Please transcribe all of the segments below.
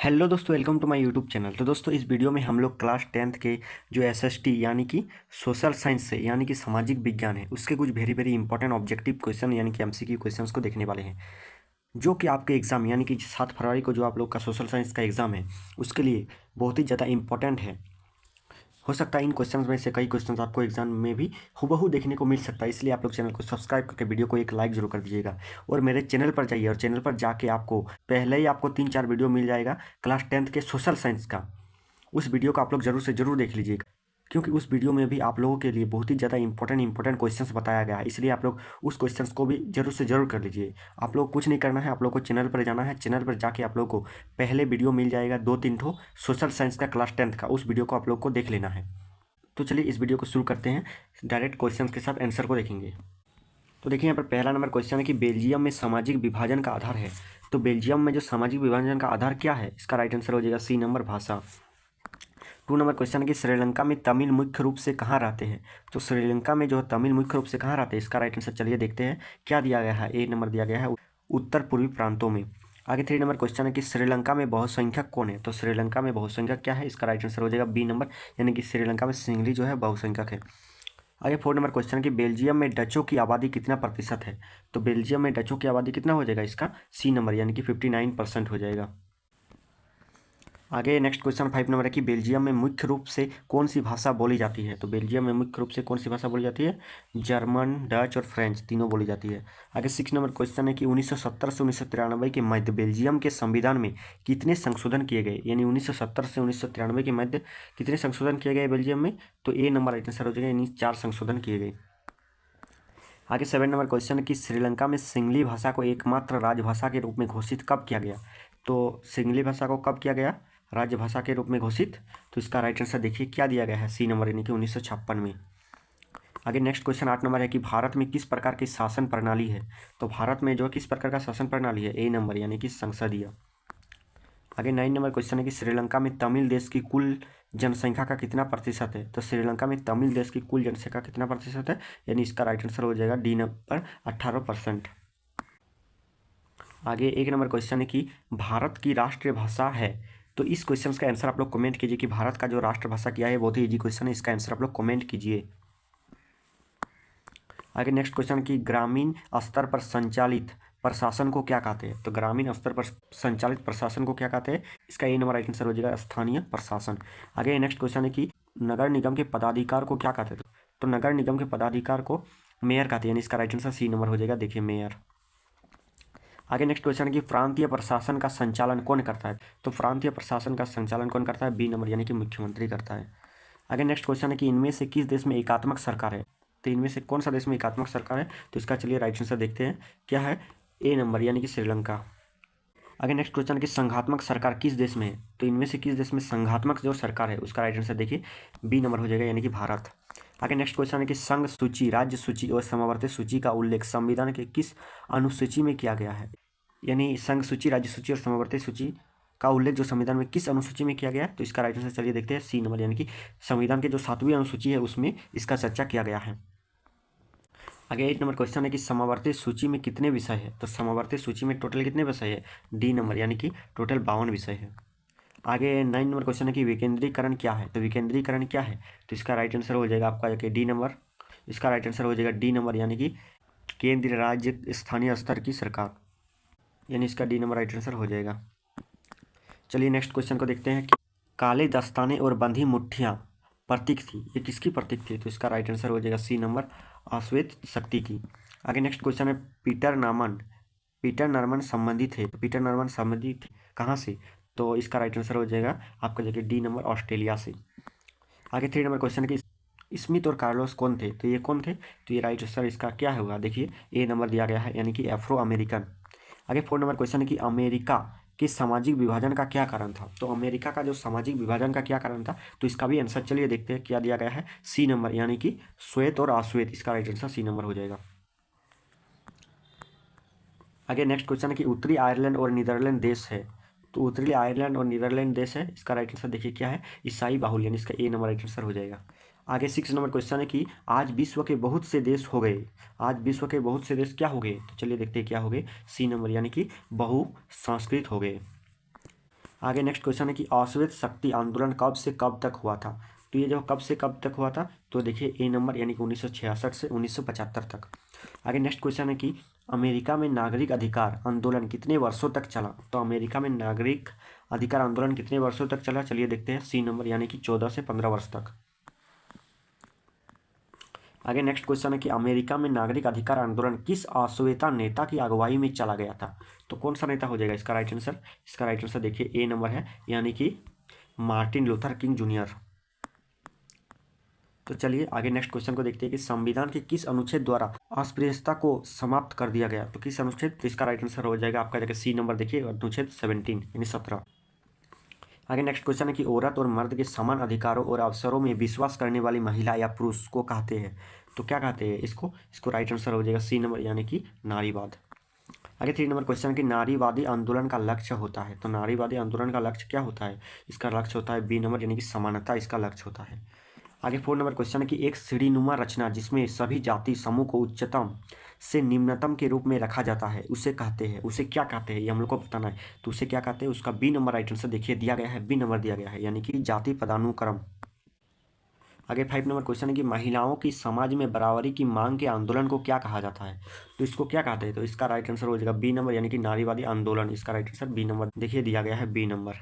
Hello दोस्तों, welcome to my YouTube channel. तो दोस्तों, इस वीडियो में हम लोग क्लास 10th के जो एसएसटी यानी कि सोशल साइंस से यानी कि सामाजिक विज्ञान है, उसके कुछ very very important objective question यानी कि एमसीक्यू क्वेश्चंस को देखने वाले हैं, जो कि आपके एग्जाम यानी कि 7 फरवरी को जो आप लोग का सोशल साइंस का एग्जाम है उसके लिए बहुत ही ज़्यादा इंपॉर्टेंट है। हो सकता है इन क्वेश्चंस में से कई क्वेश्चंस आपको एग्जाम में भी हुबहू देखने को मिल सकता है, इसलिए आप लोग चैनल को सब्सक्राइब करके वीडियो को एक लाइक जरूर कर दीजिएगा। और मेरे चैनल पर जाइए और चैनल पर जाके आपको पहले ही आपको 3-4 वीडियो मिल जाएगा क्लास 10th के सोशल साइंस का। उस वीडियो को आप लोग जरूर से जरूर देख लीजिएगा, क्योंकि उस वीडियो में भी आप लोगों के लिए बहुत ही ज़्यादा इंपॉर्टेंट क्वेश्चंस बताया गया है, इसलिए आप लोग उस क्वेश्चंस को भी जरूर से जरूर कर लीजिए। आप लोग कुछ नहीं करना है, आप लोग को चैनल पर जाना है, चैनल पर जाके आप लोग को पहले वीडियो मिल जाएगा 2-3 ठो सोशल साइंस का क्लास 10th का, उस वीडियो को आप लोग को देख लेना है। तो चलिए इस वीडियो को शुरू करते हैं, डायरेक्ट क्वेश्चन के साथ आंसर को देखेंगे। तो देखिए यहाँ पर पहला नंबर क्वेश्चन है कि बेल्जियम में सामाजिक विभाजन का आधार है। तो बेल्जियम में जो सामाजिक विभाजन का आधार क्या है, इसका राइट आंसर हो जाएगा सी नंबर, भाषा। 2 नंबर क्वेश्चन है कि श्रीलंका में तमिल मुख्य रूप से कहाँ रहते हैं। तो श्रीलंका में जो तमिल मुख्य रूप से कहाँ रहते हैं, इसका राइट आंसर चलिए देखते हैं क्या दिया गया है। ए नंबर दिया गया है उत्तर पूर्वी प्रांतों में। आगे 3 नंबर क्वेश्चन है कि श्रीलंका में बहुसंख्यक कौन है। तो श्रीलंका में बहुसंख्यक क्या है, इसका राइट आंसर हो जाएगा बी नंबर, यानी कि श्रीलंका में सिंगली जो है बहुसंख्यक है। आगे 4 नंबर क्वेश्चन है कि बेल्जियम में डचों की आबादी कितना प्रतिशत है। तो बेल्जियम में डचों की आबादी कितना हो जाएगा, इसका सी नंबर, यानी कि 59% हो जाएगा। आगे नेक्स्ट क्वेश्चन 5 नंबर है कि बेल्जियम में मुख्य रूप से कौन सी भाषा बोली जाती है। तो बेल्जियम में मुख्य रूप से कौन सी भाषा बोली जाती है, जर्मन, डच और फ्रेंच तीनों बोली जाती है। आगे 6 नंबर क्वेश्चन है कि 1970 से 1993 के मध्य बेल्जियम के संविधान में कितने संशोधन किए गए, यानी 1970 से 1993 के मध्य कितने संशोधन किए गए बेल्जियम में। तो ए नंबर राइट आंसर हो जाएगा, यानी 4 संशोधन किए गए। आगे 7 नंबर क्वेश्चन है कि श्रीलंका में सिंगली भाषा को एकमात्र राजभाषा के रूप में घोषित कब किया गया। तो सिंगली भाषा को कब किया गया राजभाषा के रूप में घोषित, तो इसका राइट आंसर देखिए क्या दिया गया है, सी नंबर, यानी कि 1956 में। आगे नेक्स्ट क्वेश्चन 8 नंबर है कि भारत में किस प्रकार की शासन प्रणाली है। तो भारत में जो किस प्रकार का शासन प्रणाली है, ए नंबर, यानी कि संसदीय। आगे 9 नंबर क्वेश्चन है कि श्रीलंका में तमिल देश की कुल जनसंख्या का कितना प्रतिशत है। तो श्रीलंका में तमिल देश की कुल जनसंख्या कितना प्रतिशत है, यानी इसका राइट आंसर हो जाएगा डी नंबर, 18%। आगे 1 नंबर क्वेश्चन है कि भारत की राष्ट्रीय भाषा है। तो इस क्वेश्चन का आंसर आप लोग कमेंट कीजिए कि भारत का जो राष्ट्रभाषा क्या है, बहुत ही इजी क्वेश्चन है, इसका आंसर आप लोग कमेंट कीजिए। आगे नेक्स्ट क्वेश्चन कि ग्रामीण स्तर पर संचालित प्रशासन को क्या कहते हैं। तो ग्रामीण स्तर पर संचालित प्रशासन को क्या कहते हैं, इसका ए नंबर राइट आंसर हो जाएगा स्थानीय प्रशासन। आगे नेक्स्ट क्वेश्चन है कि नगर निगम के पदाधिकार को क्या कहते हैं। तो नगर निगम के पदाधिकार को मेयर कहते हैं, यानी इसका राइट आंसर सी नंबर हो जाएगा, देखिए मेयर। आगे नेक्स्ट क्वेश्चन है कि प्रांतीय प्रशासन का संचालन कौन करता है। तो प्रांतीय प्रशासन का संचालन कौन करता है, बी नंबर, यानी कि मुख्यमंत्री करता है। आगे नेक्स्ट क्वेश्चन है कि इनमें से किस देश में एकात्मक सरकार है। तो इनमें से कौन सा देश में एकात्मक सरकार है, तो इसका चलिए राइट आंसर देखते हैं क्या है, ए नंबर, यानी कि श्रीलंका। आगे नेक्स्ट क्वेश्चन है कि संघात्मक सरकार किस देश में है। तो इनमें से किस देश में संघात्मक जो सरकार है, उसका राइट आंसर देखिए बी नंबर हो जाएगा, यानी कि भारत। आगे नेक्स्ट क्वेश्चन है कि संघ सूची, राज्य सूची और समवर्ती सूची का उल्लेख संविधान के किस अनुसूची में किया गया है। यानी संघ सूची, राज्य सूची और समवर्ती सूची का उल्लेख जो संविधान में किस अनुसूची में किया गया है, तो इसका राइट आंसर चलिए देखते हैं सी नंबर, यानी कि संविधान के जो 7वीं अनुसूची है उसमें इसका चर्चा किया गया है। आगे 8 नंबर क्वेश्चन है कि समवर्ती सूची में कितने विषय है। तो समवर्ती सूची में टोटल कितने विषय है, डी नंबर, यानी कि टोटल 52 विषय है। आगे 9 नंबर क्वेश्चन है कि विकेंद्रीकरण क्या है। तो विकेंद्रीकरण क्या है, तो इसका राइट आंसर हो जाएगा आपका डी नंबर, इसका राइट आंसर हो जाएगा डी नंबर, यानी कि केंद्र, राज्य, स्थानीय स्तर की सरकार, यानी इसका डी नंबर राइट आंसर हो जाएगा। चलिए नेक्स्ट क्वेश्चन को देखते हैं कि काले दस्ताने और बंधी मुट्ठियाँ प्रतीक थी, ये किसकी प्रतीक थी। तो इसका राइट आंसर हो जाएगा सी नंबर, अश्वेत शक्ति की। आगे नेक्स्ट क्वेश्चन है पीटर नॉर्मन संबंधित थे। तो पीटर नॉर्मन संबंधित कहाँ से, तो इसका राइट आंसर हो जाएगा आपका जगह डी नंबर, ऑस्ट्रेलिया से। आगे 3 नंबर क्वेश्चन है कि स्मिथ और कार्लोस कौन थे। तो ये कौन थे, तो ये राइट आंसर इसका क्या होगा, देखिए ए नंबर दिया गया है, यानी कि अफ्रो अमेरिकन। आगे 4 नंबर क्वेश्चन है कि अमेरिका के सामाजिक विभाजन का क्या कारण था। तो अमेरिका का जो सामाजिक विभाजन का क्या कारण था, तो इसका भी आंसर चलिए देखते हैं क्या दिया गया है, सी नंबर, यानी कि श्वेत और अश्वेत, इसका राइट आंसर सी नंबर हो जाएगा। आगे नेक्स्ट क्वेश्चन है कि उत्तरी आयरलैंड और नीदरलैंड देश है। तो उत्तरी आयरलैंड और नीदरलैंड देश है, इसका राइट आंसर देखिए क्या है, ईसाई बाहुल्य, यानी इसका ए नंबर राइट आंसर हो जाएगा। आगे 6 नंबर क्वेश्चन है कि आज विश्व के बहुत से देश हो गए। आज विश्व के बहुत से देश क्या हो गए, तो चलिए देखते हैं क्या हो गए, सी नंबर, यानी कि बहु संस्कृत हो गए। आगे नेक्स्ट क्वेश्चन है कि अश्वेत शक्ति आंदोलन कब से कब तक हुआ था। तो ये जो कब से कब तक हुआ था, तो देखिए ए नंबर यानी कि 1966 से 1975 तक। आगे नेक्स्ट क्वेश्चन है कि अमेरिका में नागरिक अधिकार आंदोलन कितने वर्षों तक चला। तो अमेरिका में नागरिक अधिकार आंदोलन कितने वर्षों तक चला, चलिए देखते हैं। सी नंबर यानी कि 14 से 15 वर्ष तक। आगे नेक्स्ट क्वेश्चन है कि अमेरिका में नागरिक अधिकार आंदोलन किस अश्वेता नेता की अगुवाई में चला गया था। तो कौन सा नेता हो जाएगा इसका राइट आंसर। इसका राइट आंसर देखिए ए नंबर है, यानी कि मार्टिन लूथर किंग जूनियर। तो चलिए आगे नेक्स्ट क्वेश्चन को देखते हैं कि संविधान के किस अनुच्छेद द्वारा अस्पृश्यता को समाप्त कर दिया गया। तो किस अनुच्छेद, तो इसका राइट आंसर हो जाएगा आपका जगह सी नंबर देखिए, अनुच्छेद 17 यानी 17। आगे नेक्स्ट क्वेश्चन है कि औरत और मर्द के समान अधिकारों और अवसरों में विश्वास करने वाली महिला या पुरुष को कहते हैं। तो क्या कहते हैं इसको राइट आंसर हो जाएगा सी नंबर यानी कि नारीवाद। आगे 3 नंबर क्वेश्चन कि नारीवादी आंदोलन का लक्ष्य होता है। तो नारीवादी आंदोलन का लक्ष्य क्या होता है, इसका लक्ष्य होता है बी नंबर यानी कि समानता इसका लक्ष्य होता है। आगे 4 नंबर क्वेश्चन है कि एक सीढ़ीनुमा रचना जिसमें सभी जाति समूह को उच्चतम से निम्नतम के रूप में रखा जाता है उसे कहते हैं, उसे क्या कहते हैं ये हम लोग को बताना है। तो उसे क्या कहते हैं, उसका बी नंबर राइट आंसर देखिए दिया गया है, बी नंबर दिया गया है, यानी कि जाति पदानुक्रम। आगे 5 नंबर क्वेश्चन है कि महिलाओं की समाज में बराबरी की मांग के आंदोलन को क्या कहा जाता है। तो इसको क्या कहते हैं, तो इसका राइट आंसर हो जाएगा बी नंबर यानी कि नारीवादी आंदोलन। इसका राइट आंसर बी नंबर देखिए दिया गया है, बी नंबर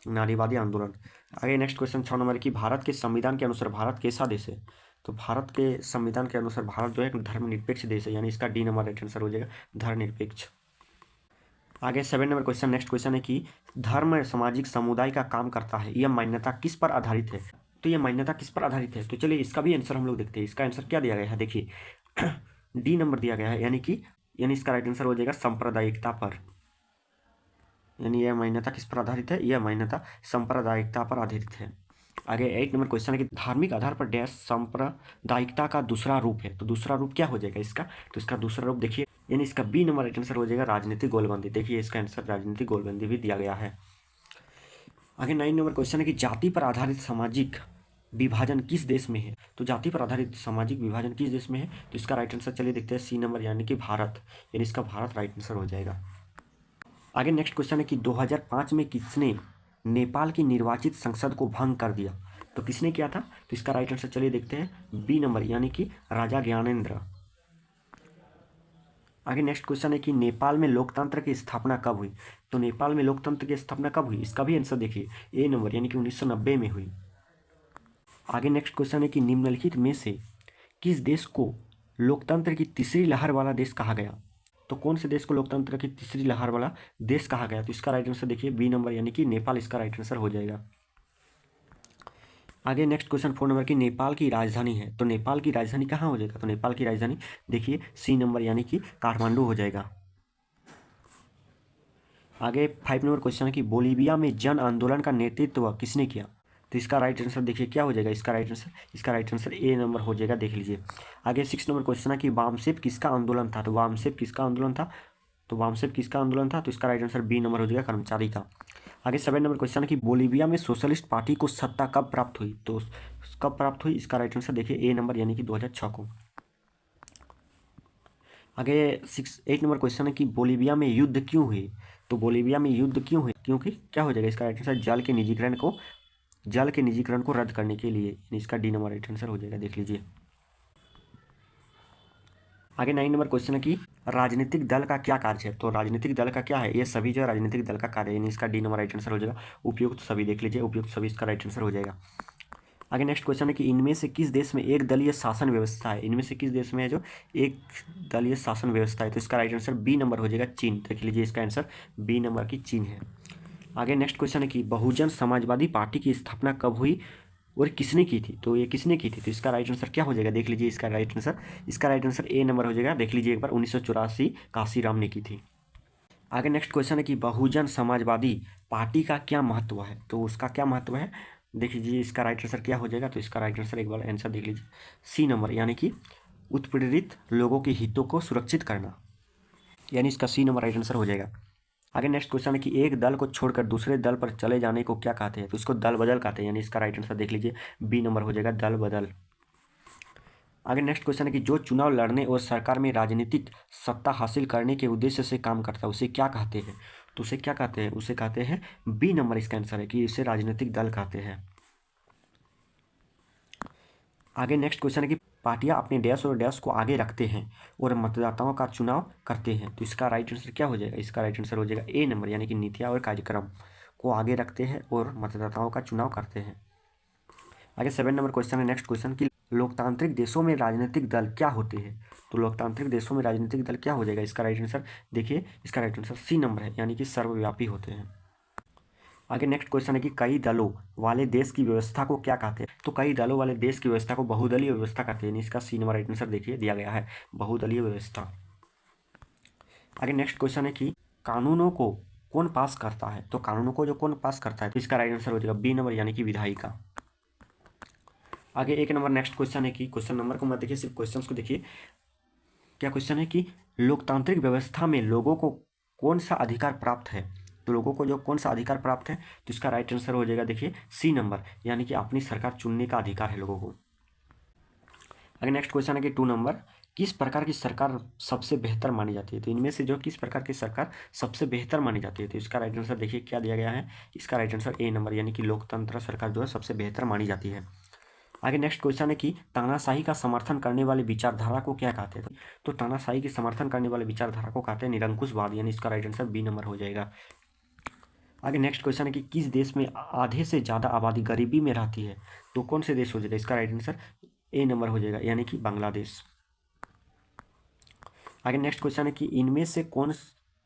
नारीवादी आंदोलन। आगे नेक्स्ट क्वेश्चन 6 नंबर की भारत के संविधान के अनुसार भारत कैसा देश है। तो भारत के संविधान के अनुसार भारत जो है एक धर्मनिरपेक्ष देश है, यानी इसका डी नंबर राइट आंसर हो जाएगा, धर्मनिरपेक्ष। आगे 7 नंबर क्वेश्चन नेक्स्ट क्वेश्चन है कि धर्म सामाजिक समुदाय का काम करता है, यह मान्यता किस पर आधारित है। तो यह मान्यता किस पर आधारित है, तो चलिए इसका भी आंसर हम लोग देखते हैं। इसका आंसर क्या दिया गया है, देखिए डी नंबर दिया गया है, यानी इसका राइट आंसर हो जाएगा सांप्रदायिकता पर। यानी यह मान्यता किस पर आधारित है, यह मान्यता सांप्रदायिकता पर आधारित है। आगे 8 नंबर क्वेश्चन है कि धार्मिक आधार पर डैश सांप्रदायिकता का दूसरा रूप है। तो दूसरा रूप क्या हो जाएगा इसका, तो इसका दूसरा रूप देखिए, यानी इसका बी नंबर राइट आंसर हो जाएगा राजनीतिक गोलबंदी। देखिए इसका आंसर राजनीतिक गोलबंदी भी दिया गया है। आगे 9 नंबर क्वेश्चन है कि जाति पर आधारित सामाजिक विभाजन किस देश में है। तो जाति पर आधारित सामाजिक विभाजन किस देश में है, तो इसका राइट आंसर चलिए देखते हैं सी नंबर यानी कि भारत, यानी इसका भारत राइट आंसर हो जाएगा। आगे नेक्स्ट क्वेश्चन है कि 2005 में किसने नेपाल की निर्वाचित संसद को भंग कर दिया। तो किसने किया था, तो इसका राइट आंसर चलिए देखते हैं बी नंबर यानी कि राजा ज्ञानेंद्र। आगे नेक्स्ट क्वेश्चन है कि नेपाल में लोकतंत्र की स्थापना कब हुई। तो नेपाल में लोकतंत्र की स्थापना कब हुई, इसका भी आंसर देखिए ए नंबर यानी कि 1990 में हुई। आगे नेक्स्ट क्वेश्चन है कि निम्नलिखित में से किस देश को लोकतंत्र की तीसरी लहर वाला देश कहा गया। तो कौन से देश को लोकतंत्र की तीसरी लहर वाला देश कहा गया, तो इसका राइट आंसर देखिए बी नंबर यानी कि नेपाल इसका राइट आंसर हो जाएगा। आगे नेक्स्ट क्वेश्चन 4 नंबर की नेपाल की राजधानी है। तो नेपाल की राजधानी कहाँ हो जाएगा, तो नेपाल की राजधानी देखिए सी नंबर यानी कि काठमांडू हो जाएगा। आगे 5 नंबर क्वेश्चन है कि बोलीविया में जन आंदोलन का नेतृत्व किसने किया। तो इसका राइट आंसर देखिए क्या हो जाएगा, इसका राइट आंसर ए नंबर हो जाएगा, देख लीजिए। आगे 6 नंबर क्वेश्चन है कि वामसेप किसका आंदोलन था। तो वामसेप किसका आंदोलन था, तो इसका राइट आंसर बी नंबर हो जाएगा, कर्मचारी का। आगे 7 नंबर क्वेश्चन है कि बोलीविया में सोशलिस्ट पार्टी को सत्ता कब प्राप्त हुई। तो कब प्राप्त हुई, इसका राइट आंसर देखिए ए नंबर यानी कि 2006 को। आगे 8 नंबर क्वेश्चन है कि बोलीविया में युद्ध क्यों हुई। तो बोलीविया में युद्ध क्यों हुई, क्योंकि क्या हो जाएगा, इसका राइट आंसर जल के निजीकरण को रद्द करने के लिए, इसका डी नंबर राइट आंसर हो जाएगा, देख लीजिए। आगे 9 नंबर क्वेश्चन है कि राजनीतिक दल का क्या कार्य है। तो राजनीतिक दल का क्या है, ये सभी जो है राजनीतिक दल का कार्य है, यानी इसका डी नंबर राइट आंसर हो जाएगा, उपयुक्त सभी, देख लीजिए उपयुक्त सभी इसका राइट आंसर हो जाएगा। आगे नेक्स्ट क्वेश्चन है कि इनमें से किस देश में एक दलीय शासन व्यवस्था है। इनमें से किस देश में है जो एक दलीय शासन व्यवस्था है, तो इसका राइट आंसर बी नंबर हो जाएगा, चीन। देख लीजिए इसका आंसर बी नंबर की चीन है। आगे नेक्स्ट क्वेश्चन है कि बहुजन समाजवादी पार्टी की स्थापना कब हुई और किसने की थी। तो ये किसने की थी, तो इसका राइट आंसर क्या हो जाएगा, देख लीजिए इसका राइट आंसर ए नंबर हो जाएगा, देख लीजिए एक बार 1984 काशीराम ने की थी। आगे नेक्स्ट क्वेश्चन है कि बहुजन समाजवादी पार्टी का क्या महत्व है। तो उसका क्या महत्व है, देख लीजिए इसका राइट आंसर क्या हो जाएगा, तो इसका राइट आंसर एक बार आंसर देख लीजिए सी नंबर यानी कि उत्पीड़ित लोगों के हितों को सुरक्षित करना, यानी इसका सी नंबर राइट आंसर हो जाएगा। आगे नेक्स्ट क्वेश्चन है कि एक दल को छोड़कर दूसरे दल पर चले जाने को क्या कहते हैं। तो इसको दल बदल कहते हैं, यानी इसका राइट आंसर देख लीजिए बी नंबर हो जाएगा, दल बदल। आगे नेक्स्ट क्वेश्चन है कि जो चुनाव लड़ने और सरकार में राजनीतिक सत्ता हासिल करने के उद्देश्य से काम करता है उसे क्या कहते हैं। तो उसे क्या कहते हैं, उसे कहते हैं बी नंबर इसका आंसर है कि इसे राजनीतिक दल कहते हैं। आगे नेक्स्ट क्वेश्चन है कि पार्टियां अपने डैश और डैश को आगे रखते हैं और मतदाताओं का चुनाव करते हैं, तो इसका राइट आंसर क्या हो जाएगा, इसका राइट आंसर हो जाएगा ए नंबर, यानी कि नीतियाँ और कार्यक्रम को आगे रखते हैं और मतदाताओं का चुनाव करते हैं। आगे 7 नंबर क्वेश्चन है, नेक्स्ट क्वेश्चन की लोकतांत्रिक देशों में राजनीतिक दल क्या होते हैं, तो लोकतांत्रिक देशों में राजनीतिक दल क्या हो जाएगा, इसका राइट आंसर देखिए, इसका राइट आंसर सी नंबर है, यानी कि सर्वव्यापी होते हैं। आगे नेक्स्ट क्वेश्चन है कि कई दलों वाले देश की व्यवस्था को क्या कहते हैं, तो कई दलों वाले देश की व्यवस्था को बहुदलीय व्यवस्था कहते हैं, इसका सी नंबर राइट आंसर देखिए दिया गया है, बहुदलीय व्यवस्था। आगे नेक्स्ट क्वेश्चन है कि कानूनों को कौन पास करता है, तो कानूनों को जो कौन पास करता है, तो इसका राइट आंसर हो जाएगा बी नंबर, यानी कि विधायिका। आगे 1 नंबर नेक्स्ट क्वेश्चन है कि क्वेश्चन नंबर को मत देखिए, सिर्फ क्वेश्चन को देखिए। क्या क्वेश्चन है कि लोकतांत्रिक व्यवस्था में लोगों को कौन सा अधिकार प्राप्त है, तो लोगों को जो कौन सा अधिकार प्राप्त है, तो इसका राइट आंसर हो जाएगा देखिए सी नंबर, यानी कि अपनी सरकार चुनने का अधिकार है लोगों को। आगे नेक्स्ट क्वेश्चन है कि 2 नंबर, किस प्रकार की सरकार सबसे बेहतर मानी जाती है, तो इनमें से जो किस प्रकार की सरकार सबसे बेहतर मानी जाती है, तो इसका राइट आंसर देखिए क्या दिया गया है, इसका राइट आंसर ए नंबर, यानी कि लोकतंत्र सरकार जो है सबसे बेहतर मानी जाती है। आगे नेक्स्ट क्वेश्चन है कि तानाशाही का समर्थन करने वाले विचारधारा को क्या कहते हैं, तो तानाशाही के समर्थन करने वाले विचारधारा को कहते हैं निरंकुशवाद, यानी इसका राइट आंसर बी नंबर हो जाएगा। आगे नेक्स्ट क्वेश्चन है कि किस देश में आधे से ज़्यादा आबादी गरीबी में रहती है, तो कौन से देश हो जाएगा, इसका राइट आंसर ए नंबर हो जाएगा, यानी कि बांग्लादेश। आगे नेक्स्ट क्वेश्चन है कि इनमें से कौन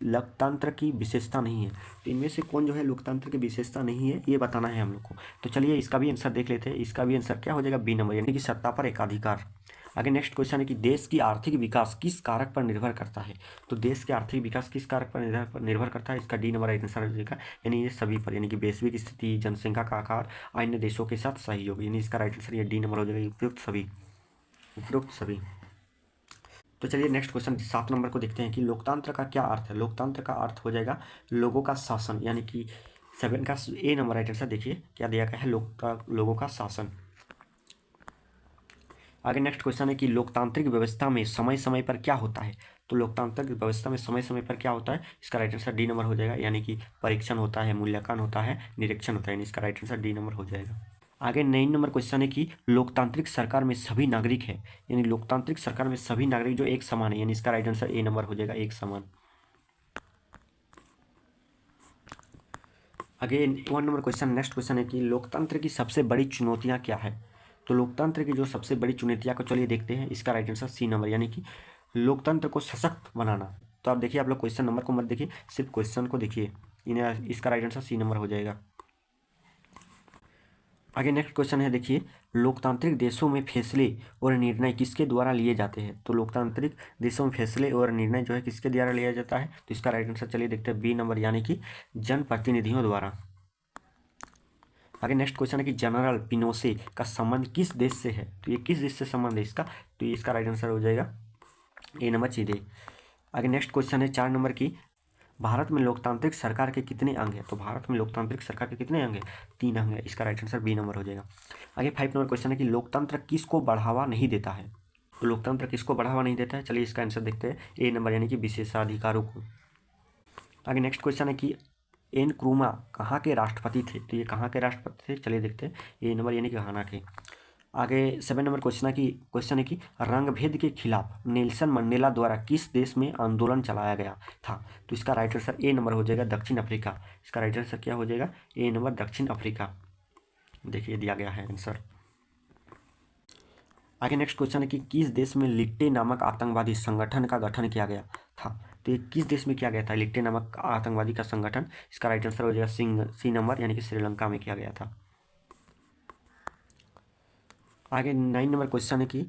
लोकतंत्र की विशेषता नहीं है, तो इनमें से कौन जो है लोकतंत्र की विशेषता नहीं है, ये बताना है हम लोग को। तो चलिए इसका भी आंसर देख लेते हैं, इसका भी आंसर क्या हो जाएगा बी नंबर, यानी कि सत्ता पर एकाधिकार। आगे नेक्स्ट क्वेश्चन है कि देश की आर्थिक विकास किस कारक पर निर्भर करता है, तो देश के आर्थिक विकास किस कारक पर निर्भर करता है, इसका डी नंबर आंसर हो जाएगा, यानी ये सभी पर, यानी कि वैश्विक स्थिति, जनसंख्या का आकार, अन्य देशों के साथ सहयोग, यानी इसका राइट आंसर ये डी नंबर हो जाएगा, उपयुक्त सभी। तो चलिए नेक्स्ट क्वेश्चन 7 नंबर को देखते हैं कि लोकतंत्र का क्या अर्थ है, लोकतंत्र का अर्थ हो जाएगा लोगों का शासन, यानी कि 7 का ए नंबर राइट आंसर देखिए क्या दिया गया है, लोगों का शासन। आगे नेक्स्ट क्वेश्चन है कि लोकतांत्रिक व्यवस्था में समय समय पर क्या होता है, तो लोकतांत्रिक व्यवस्था में समय समय पर क्या होता है, इसका राइट आंसर डी नंबर हो जाएगा, यानी कि परीक्षण होता है, मूल्यांकन होता है, निरीक्षण होता है, यानी इसका राइट आंसर डी नंबर हो जाएगा। आगे 9 नंबर क्वेश्चन है कि लोकतांत्रिक सरकार में सभी नागरिक है, यानी लोकतांत्रिक सरकार में सभी नागरिक जो एक समान है, यानी इसका राइट आंसर ए नंबर हो जाएगा, एक समान। आगे 1 नंबर क्वेश्चन नेक्स्ट क्वेश्चन है कि लोकतंत्र की सबसे बड़ी चुनौतियां क्या है, तो लोकतंत्र की जो सबसे बड़ी चुनौतियां को चलिए देखते हैं, इसका राइट आंसर सी नंबर, यानी कि लोकतंत्र को सशक्त बनाना। तो आप देखिए, आप लोग क्वेश्चन नंबर को मत देखिए, सिर्फ क्वेश्चन को देखिए, इसका राइट आंसर सी नंबर हो जाएगा। आगे नेक्स्ट क्वेश्चन है देखिए, लोकतांत्रिक देशों में फैसले और निर्णय किसके द्वारा लिए जाते हैं, तो लोकतांत्रिक देशों में फैसले और निर्णय जो है किसके द्वारा लिया जाता है, तो इसका राइट आंसर चलिए देखते हैं बी नंबर, यानी कि जनप्रतिनिधियों द्वारा। आगे नेक्स्ट क्वेश्चन है कि जनरल पिनोशे का संबंध किस देश से है, तो ये किस देश से संबंध है इसका, तो ये इसका राइट आंसर हो जाएगा ए नंबर सीधे। आगे नेक्स्ट क्वेश्चन है 4 नंबर की, भारत में लोकतांत्रिक सरकार के कितने अंग हैं, तो भारत में लोकतांत्रिक सरकार के कितने अंग हैं, 3 अंग हैं, इसका राइट आंसर बी नंबर हो जाएगा। आगे 5 नंबर क्वेश्चन है कि लोकतंत्र किसको बढ़ावा नहीं देता है, तो लोकतंत्र किसको बढ़ावा नहीं देता है, चलिए इसका आंसर देखते हैं ए नंबर, यानी कि विशेषाधिकारों को। आगे नेक्स्ट क्वेश्चन है कि एन क्रूमा कहाँ के राष्ट्रपति थे, तो ये कहाँ के राष्ट्रपति थे, चलिए देखते हैं ए नंबर, यानी कि घाना के। आगे 7 नंबर क्वेश्चन है कि रंगभेद के खिलाफ नेल्सन मंडेला द्वारा किस देश में आंदोलन चलाया गया था, तो इसका राइट आंसर ए नंबर हो जाएगा दक्षिण अफ्रीका, इसका राइट आंसर क्या हो जाएगा ए नंबर दक्षिण अफ्रीका, देखिए दिया गया है आंसर। आगे नेक्स्ट क्वेश्चन है कि किस देश में लिट्टे नामक आतंकवादी संगठन का गठन किया गया था, तो ये किस देश में किया गया था लिट्टे नामक आतंकवादी का संगठन, इसका राइट आंसर हो जाएगा सी नंबर, यानी कि श्रीलंका में किया गया था। आगे 9 नंबर क्वेश्चन है कि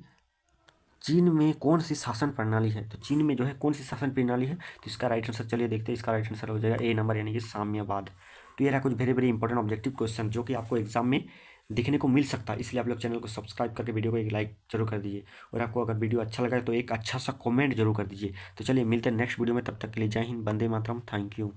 चीन में कौन सी शासन प्रणाली है, तो चीन में जो है कौन सी शासन प्रणाली है, तो इसका राइट आंसर चलिए देखते हैं, इसका राइट आंसर हो जाएगा ए नंबर, यानी कि साम्यवाद। तो ये रहा कुछ very very important objective question जो कि आपको एग्जाम में दिखने को मिल सकता है, इसलिए आप लोग चैनल को सब्सक्राइब करके वीडियो को एक लाइक जरूर कर दीजिए, और आपको अगर वीडियो अच्छा लगा तो एक अच्छा सा कमेंट जरूर कर दीजिए। तो चलिए मिलते हैं नेक्स्ट वीडियो में, तब तक के लिए जय हिंद, वंदे मातरम, थैंक यू।